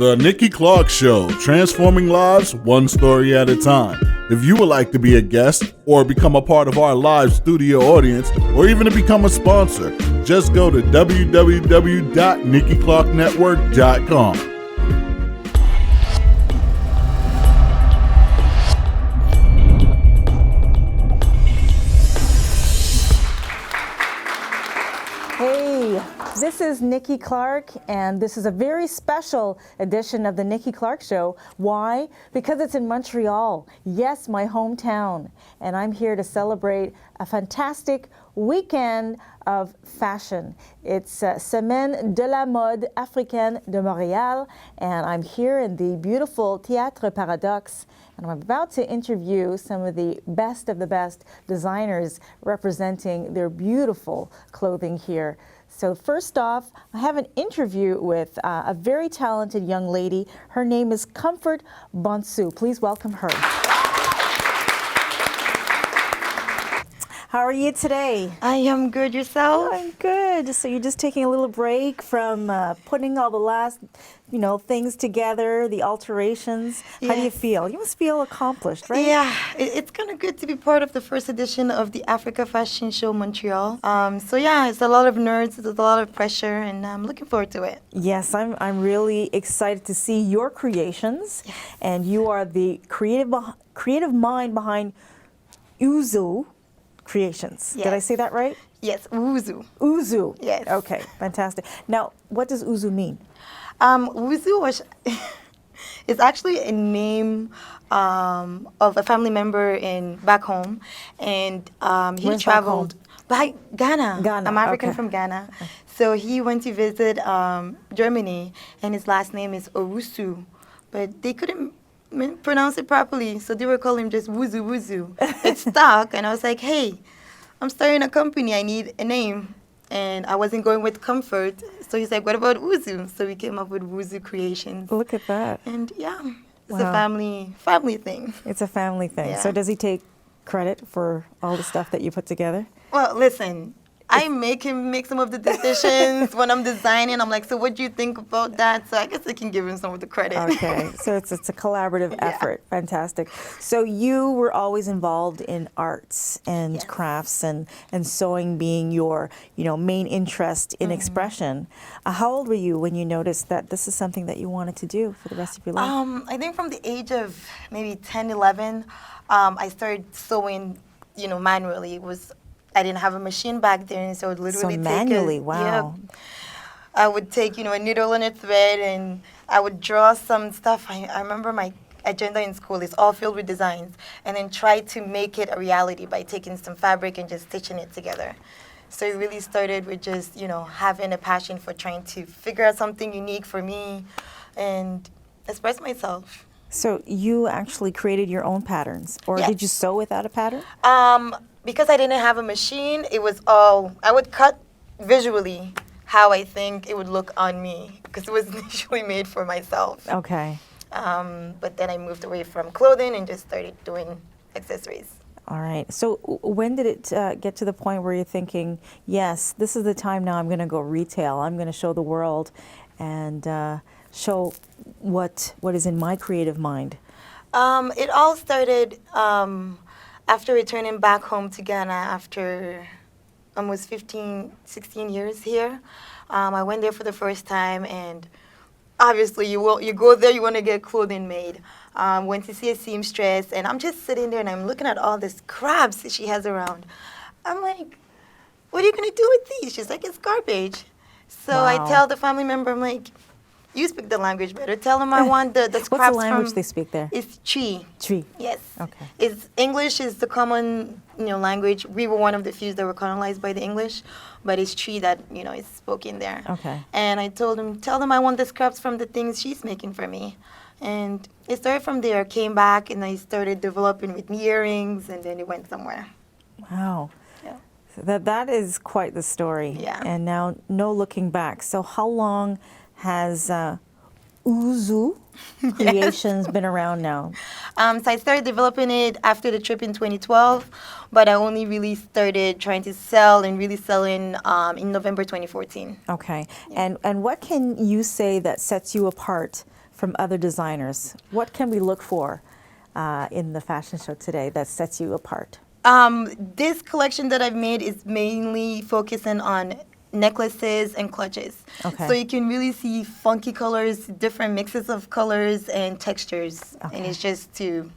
The Nikki Clarke Show, transforming lives one story at a time. If you would like to be a guest or become a part of our live studio audience or even to become a sponsor, just go to www.NikkiClarkeNetwork.com. This is Nikki Clarke, and this is a very special edition of the Nikki Clarke Show. Why? Because it's in Montreal. Yes, my hometown. And I'm here to celebrate a fantastic weekend of fashion. It's Semaine de la Mode Africaine de Montréal, and I'm here in the beautiful Théâtre Paradoxe. And I'm about to interview some of the best designers representing their beautiful clothing here. So first off, I have an interview with a very talented young lady. Her name is Comfort Bonsu. Please welcome her. How are you today? I am good. Yourself? I'm good. So you're just taking a little break from putting all the last, things together, the alterations. Yes. How do you feel? You must feel accomplished, right? Yeah, it's kind of good to be part of the first edition of the Africa Fashion Show Montreal. So yeah, it's a lot of nerds, it's a lot of pressure, and I'm looking forward to it. Yes, I'm really excited to see your creations, yes. And you are the creative mind behind Uzu Creations. Yes. Did I say that right? Yes, Uzu. Uzu. Yes. Okay, fantastic. Now, what does Uzu mean? Uzu is actually a name of a family member back home, and he traveled by Ghana. I'm African from Ghana. Okay. So he went to visit Germany, and his last name is Owusu, but they couldn't pronounce it properly, so they were calling him just Wuzu Wuzu. It stuck, and I was like, hey, I'm starting a company, I need a name. And I wasn't going with Comfort, so he's like, what about Uzu? So we came up with Uzu Creations. Look at that. And yeah, it's a family thing. It's a family thing. Yeah. So does he take credit for all the stuff that you put together? Well, listen, I make him make some of the decisions when I'm designing. I'm like, so what do you think about that? So I guess I can give him some of the credit. Okay, so it's a collaborative effort. Fantastic. So you were always involved in arts and yes. crafts and sewing being your main interest in expression. How old were you when you noticed that this is something that you wanted to do for the rest of your life? I think from the age of maybe 10, 11, I started sewing, manually. I didn't have a machine back then, so I would literally manually, wow. Yeah, I would take, a needle and a thread, and I would draw some stuff. I remember my agenda in school is all filled with designs, and then try to make it a reality by taking some fabric and just stitching it together. So it really started with just, having a passion for trying to figure out something unique for me and express myself. So you actually created your own patterns, or yes. did you sew without a pattern? Because I didn't have a machine, it was all, I would cut visually how I think it would look on me, because it was initially made for myself. Okay. But then I moved away from clothing and just started doing accessories. All right. So when did it get to the point where you're thinking, yes, this is the time now I'm going to go retail, I'm going to show the world and show what is in my creative mind? It all started after returning back home to Ghana after almost 16 years here. I went there for the first time, and obviously you go there, you want to get clothing made. Went to see a seamstress, and I'm just sitting there and I'm looking at all this crabs that she has around. I'm like, what are you going to do with these? She's like, it's garbage. So wow. I tell the family member, I'm like, you speak the language better. Tell them I want the scraps from... What's the language they speak there? It's Chi. Chi. Yes. Okay. English is the common language. We were one of the few that were colonized by the English, but it's Chi that is spoken there. Okay. And I told them, tell them I want the scraps from the things she's making for me. And it started from there. Came back and I started developing with earrings, and then it went somewhere. Wow. Yeah. So that is quite the story. Yeah. And now no looking back. So how long has Uzu Creations been around now? So I started developing it after the trip in 2012, but I only really started trying to sell and really selling in November 2014. Okay. Yeah. And what can you say that sets you apart from other designers? What can we look for in the fashion show today that sets you apart? This collection that I've made is mainly focusing on necklaces and clutches. Okay. So you can really see funky colors, different mixes of colors and textures. Okay. And it's just to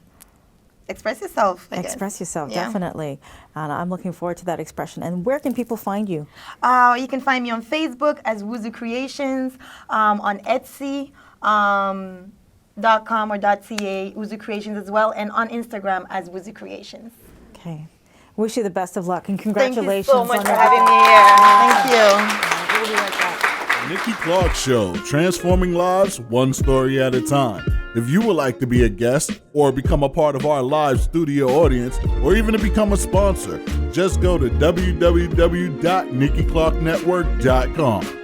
express yourself, I guess. Express yourself, Yeah. definitely. And I'm looking forward to that expression. And where can people find you? You can find me on Facebook as Wuzu Creations, on Etsy, .com or .ca, Wuzu Creations as well, and on Instagram as Wuzu Creations. Okay. Wish you the best of luck and Thank congratulations. you so much on for everything. having me here. Thank you. We'll be right back. Nikki Clarke Show, transforming lives one story at a time. If you would like to be a guest or become a part of our live studio audience or even to become a sponsor, just go to www.NikkiClarkeNetwork.com.